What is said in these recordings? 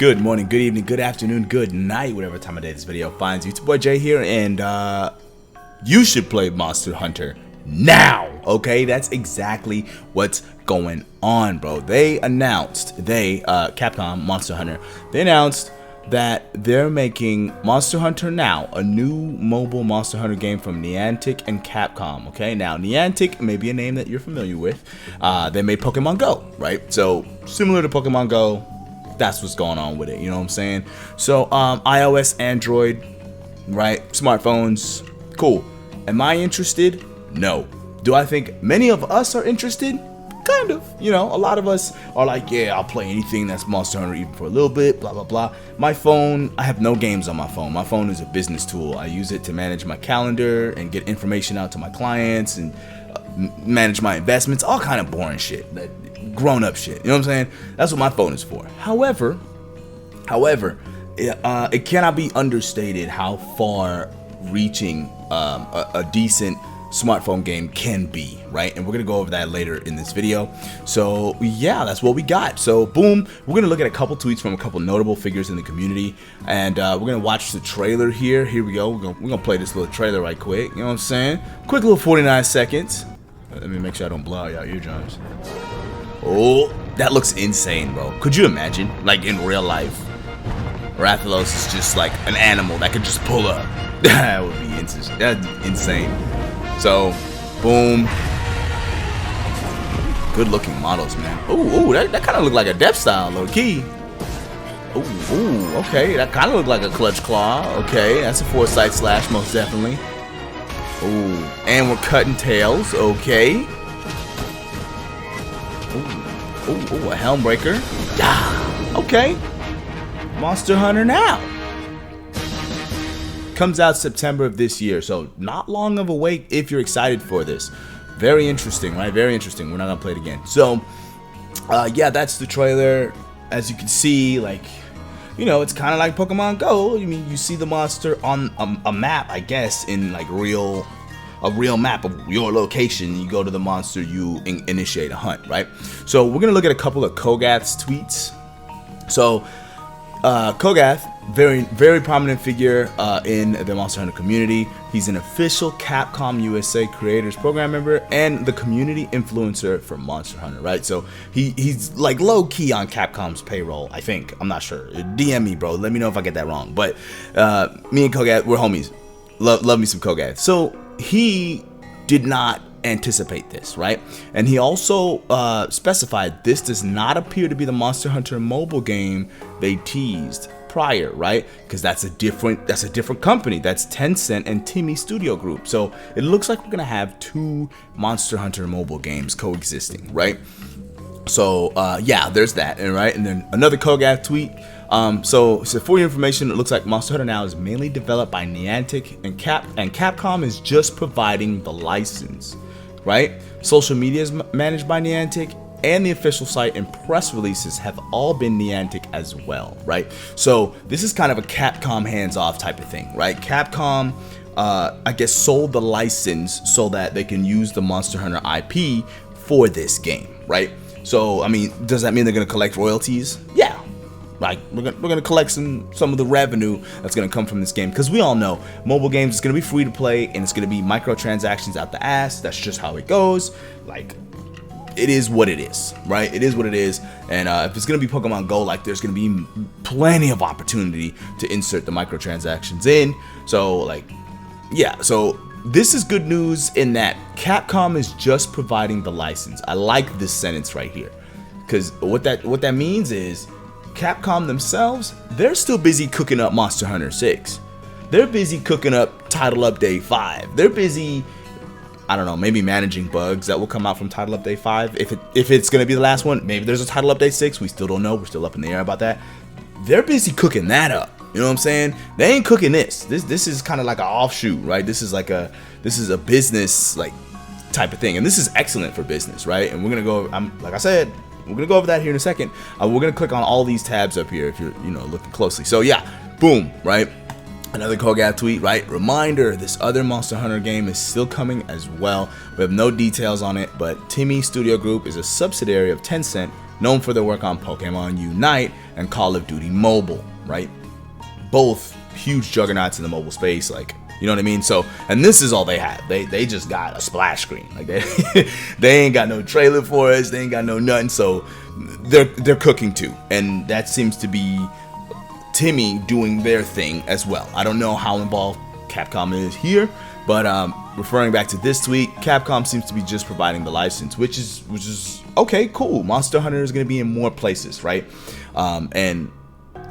Good morning, good evening, good afternoon, good night, whatever time of day this video finds you. It's your boy Jay here, and you should play Monster Hunter now, okay? That's exactly what's going on, bro. They announced, Capcom, Monster Hunter, they announced that they're making Monster Hunter Now, a new mobile Monster Hunter game from Niantic and Capcom, okay? Now, Niantic may be a name that you're familiar with. They made Pokemon Go, right? So, similar to Pokemon Go, that's what's going on with it, you know what I'm saying? So, iOS, Android, right? Smartphones, cool. Am I interested? No. Do I think many of us are interested? Kind of. You know, a lot of us are like, yeah, I'll play anything that's Monster Hunter even for a little bit, blah, blah, blah. My phone, I have no games on my phone. My phone is a business tool. I use it to manage my calendar and get information out to my clients and manage my investments, all kind of boring shit. Grown-up shit, you know what I'm saying? That's what my phone is for. However, it cannot be understated how far-reaching a decent smartphone game can be, right? And we're gonna go over that later in this video. So yeah, that's what we got. So boom, we're gonna look at a couple tweets from a couple notable figures in the community, and we're gonna watch the trailer here. Here we go. We're gonna play this little trailer right quick. You know what I'm saying? Quick little 49 seconds. Let me make sure I don't blow out your eardrums. Oh, that looks insane, bro. Could you imagine, like in real life, Rathalos is just like an animal that could just pull up? That would be insane. So, boom. Good looking models, man. Ooh, that kind of looked like a Depth Style, low key. Ooh, okay. That kind of looked like a Clutch Claw. Okay, that's a Foresight Slash, most definitely. Ooh, and we're cutting tails. Okay. Ooh, a Helm Breaker. Yeah, okay. Monster Hunter Now. Comes out September of this year, so not long of a wait if you're excited for this. Very interesting, right? Very interesting. We're not gonna play it again. So, yeah, that's the trailer. As you can see, like, you know, it's kind of like Pokemon Go. I mean, you see the monster on a map, I guess, in like a real map of your location. You go to the monster, you initiate a hunt, right? So we're gonna look at a couple of Kogath's tweets. So Kogath, very prominent figure in the Monster Hunter community. He's an official Capcom USA Creators Program member and the community influencer for Monster Hunter, right? So he's like low key on Capcom's payroll, I think. I'm not sure. DM me, bro. Let me know if I get that wrong. But me and Kogath, we're homies. Love me some Kogath. So he did not anticipate this, right? And he also specified this does not appear to be the Monster Hunter mobile game they teased prior, right? Because that's a different company. That's Tencent and Timmy Studio Group. So it looks like we're gonna have two Monster Hunter mobile games coexisting, right? So yeah, there's that, right? And then another Kogath tweet. So for your information, it looks like Monster Hunter Now is mainly developed by Niantic and Capcom is just providing the license, right? Social media is managed by Niantic, and the official site and press releases have all been Niantic as well, right? So this is kind of a Capcom hands-off type of thing, right? Capcom, I guess, sold the license so that they can use the Monster Hunter IP for this game, right? So, I mean, does that mean they're gonna collect royalties? Yeah. Like, we're gonna collect some of the revenue that's gonna come from this game, because we all know mobile games is gonna be free to play and it's gonna be microtransactions out the ass. That's just how it goes. Like, it is what it is, right? It is what it is. And if it's gonna be Pokemon Go, like, there's gonna be plenty of opportunity to insert the microtransactions in. So, like, yeah. So this is good news in that Capcom is just providing the license. I like this sentence right here, because what that means is Capcom themselves, they're still busy cooking up Monster Hunter 6. They're busy cooking up Title Update 5. They're busy, I don't know, maybe managing bugs that will come out from Title Update 5. If it's going to be the last one, maybe there's a Title Update 6. We still don't know. We're still up in the air about that. They're busy cooking that up. You know what I'm saying? They ain't cooking this. This is kind of like an offshoot, right? This is a business like type of thing. And this is excellent for business, right? And we're going to go, like I said, we're gonna go over that here in a second. We're gonna click on all these tabs up here if you're, looking closely. So yeah, boom, right? Another Kogath tweet, right? Reminder, this other Monster Hunter game is still coming as well. We have no details on it, but Timmy Studio Group is a subsidiary of Tencent, known for their work on Pokemon Unite and Call of Duty Mobile, right? Both huge juggernauts in the mobile space, like, you know what I mean? So, and this is all they have. They just got a splash screen. Like they ain't got no trailer for us. They ain't got no nothing. So they're cooking too, and that seems to be Timmy doing their thing as well. I don't know how involved Capcom is here, but referring back to this tweet, Capcom seems to be just providing the license, which is okay, cool. Monster Hunter is going to be in more places, right? And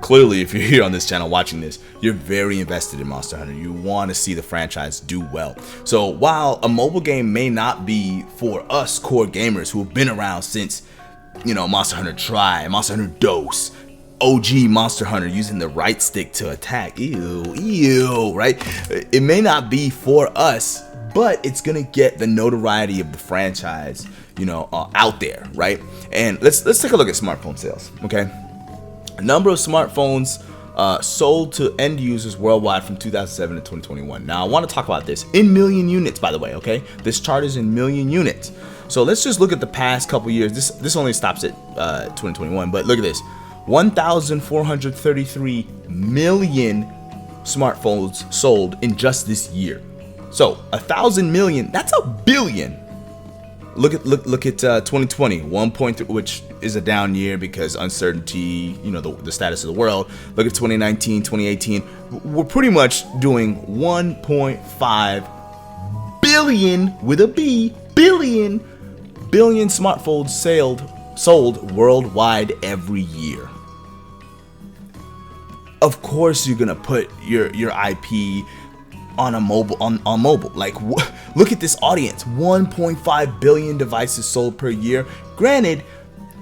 clearly, if you're here on this channel watching this, you're very invested in Monster Hunter. You want to see the franchise do well. So while a mobile game may not be for us core gamers who have been around since, you know, Monster Hunter Tri, Monster Hunter Dose, OG Monster Hunter using the right stick to attack, ew, right? It may not be for us, but it's gonna get the notoriety of the franchise, you know, out there, right? And let's take a look at smartphone sales, okay? A number of smartphones sold to end users worldwide from 2007 to 2021. Now, I want to talk about this in million units, by the way, okay? This chart is in million units. So let's just look at the past couple years. This only stops at 2021, but look at this. 1,433 million smartphones sold in just this year. So 1,000 million, that's a billion. Look at 2020, 1.3, which is a down year because uncertainty, you know, the status of the world. Look at 2019, 2018. We're pretty much doing 1.5 billion with a B, billion smartphones sold worldwide every year. Of course, you're gonna put your IP on a mobile on mobile. Like, look at this audience. 1.5 billion devices sold per year. Granted,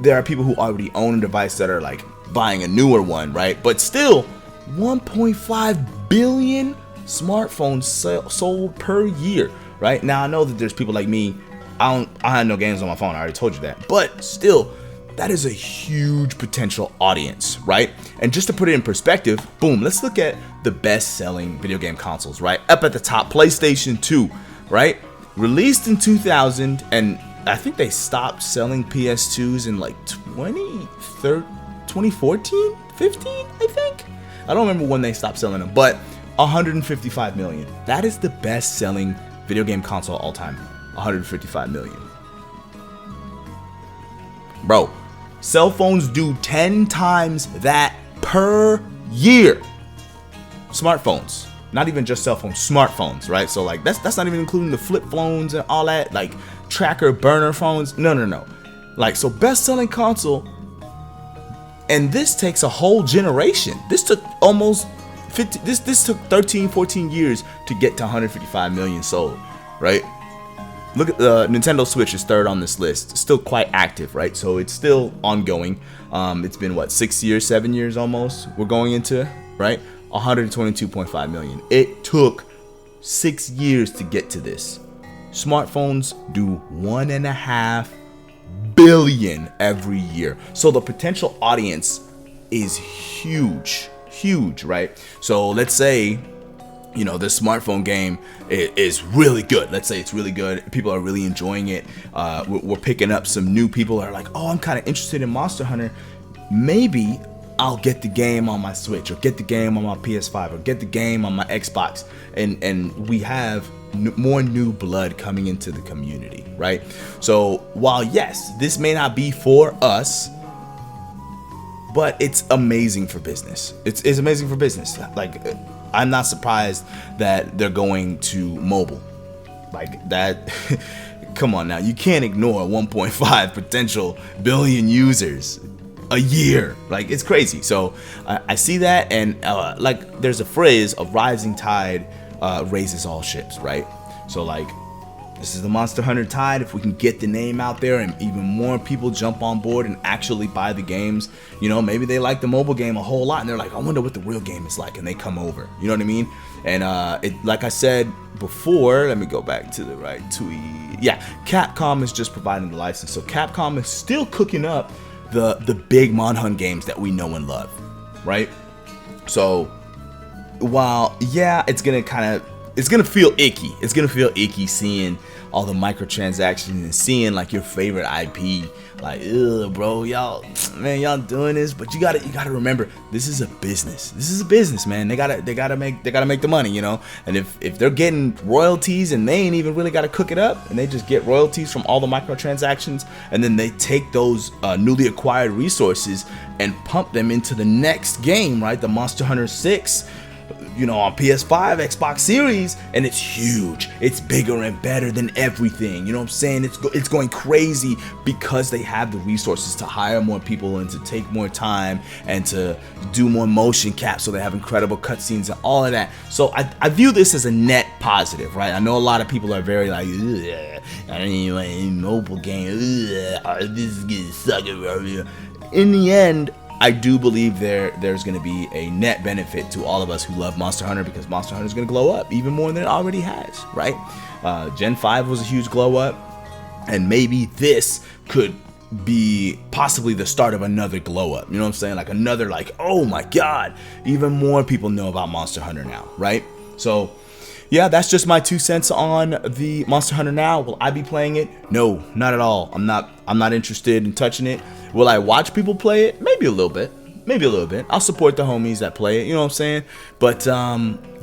there are people who already own a device that are like buying a newer one, right? But still, 1.5 billion smartphones sold per year, right? Now I know that there's people like me. I have no games on my phone. I already told you that. But still, that is a huge potential audience, right? And just to put it in perspective, boom, let's look at the best-selling video game consoles, right? Up at the top, PlayStation 2, right? Released in 2000, and I think they stopped selling PS2s in like 2014, 15, I think? I don't remember when they stopped selling them, but 155 million. That is the best-selling video game console all time, 155 million. Bro, cell phones do 10 times that per year. Smartphones, not even just cell phones, smartphones, right? So like that's not even including the flip phones and all that, like tracker burner phones. No. Like, so best-selling console, and this takes a whole generation. This took almost 50. This took 13, 14 years to get to 155 million sold, right? Look at the Nintendo Switch is third on this list. Still quite active, right? So it's still ongoing. It's been what, 6 years, 7 years almost we're going into, right? 122.5 million. It took 6 years to get to this. Smartphones do 1.5 billion every year. So the potential audience is huge, right? So let's say, you know, this smartphone game is really good. Let's say it's really good. People are really enjoying it. We're picking up some new people that are like, oh, I'm kind of interested in Monster Hunter. Maybe I'll get the game on my Switch, or get the game on my PS5, or get the game on my Xbox. And we have more new blood coming into the community, right? So while, yes, this may not be for us, but it's amazing for business. It's amazing for business. Like, I'm not surprised that they're going to mobile like that. Come on now, you can't ignore 1.5 potential billion users a year. Like, it's crazy. So I see that, and like, there's a phrase, a rising tide raises all ships, right? So like, this is the Monster Hunter tide. If we can get the name out there and even more people jump on board and actually buy the games, you know, maybe they like the mobile game a whole lot and they're like, I wonder what the real game is like, and they come over, you know what I mean? And like I said before, let me go back to the right tweet. Yeah, Capcom is just providing the license. So Capcom is still cooking up the big Monhun games that we know and love, right? So while, yeah, it's gonna kind of it's gonna feel icky. It's gonna feel icky seeing all the microtransactions and seeing like your favorite IP. Like, ugh, bro, y'all doing this, but you gotta remember, this is a business. This is a business, man. They gotta make the money, you know. And if they're getting royalties and they ain't even really gotta cook it up, and they just get royalties from all the microtransactions, and then they take those newly acquired resources and pump them into the next game, right? The Monster Hunter 6. You know, on PS5, Xbox Series, and it's huge. It's bigger and better than everything. You know what I'm saying? It's going crazy because they have the resources to hire more people and to take more time and to do more motion caps, so they have incredible cutscenes and all of that. So I view this as a net positive, right? I know a lot of people are very like, I don't even want a mobile game. This is getting sucky. In the end, I do believe there's going to be a net benefit to all of us who love Monster Hunter, because Monster Hunter is going to glow up even more than it already has, right? Gen 5 was a huge glow up, and maybe this could be possibly the start of another glow up. You know what I'm saying? Like another, like, oh my god, even more people know about Monster Hunter now, right? So yeah, that's just my 2 cents on the Monster Hunter now. Will I be playing it? No, not at all. I'm not interested in touching it. Will I watch people play it? Maybe a little bit. Maybe a little bit. I'll support the homies that play it, you know what I'm saying? But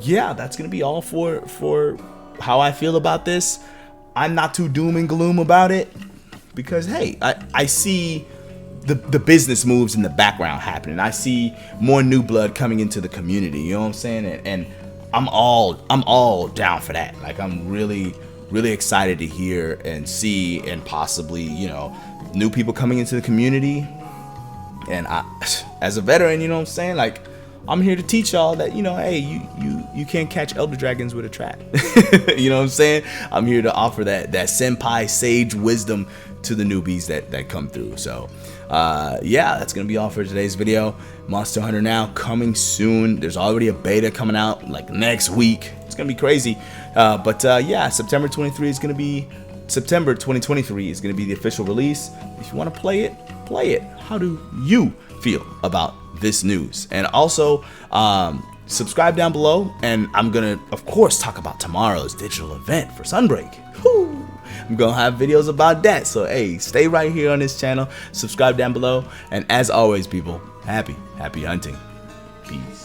yeah, that's gonna be all for how I feel about this. I'm not too doom and gloom about it, because hey, I see the business moves in the background happening. I see more new blood coming into the community, you know what I'm saying? And I'm all down for that. Like, I'm really excited to hear and see, and possibly, you know, new people coming into the community. And I, as a veteran, you know what I'm saying, like, I'm here to teach y'all that, you know, hey, you can't catch elder dragons with a trap. You know what I'm saying? I'm here to offer that senpai sage wisdom to the newbies that come through. So yeah, that's gonna be all for today's video. Monster Hunter Now coming soon. There's already a beta coming out like next week. It's gonna be crazy. But yeah, September 2023 is gonna be the official release. If you want to play it, play it. How do you feel about this news? And also subscribe down below, and I'm gonna of course talk about tomorrow's digital event for Sunbreak. Woo! I'm gonna have videos about that, so hey, stay right here on this channel, subscribe down below, and as always, people, happy hunting. Peace.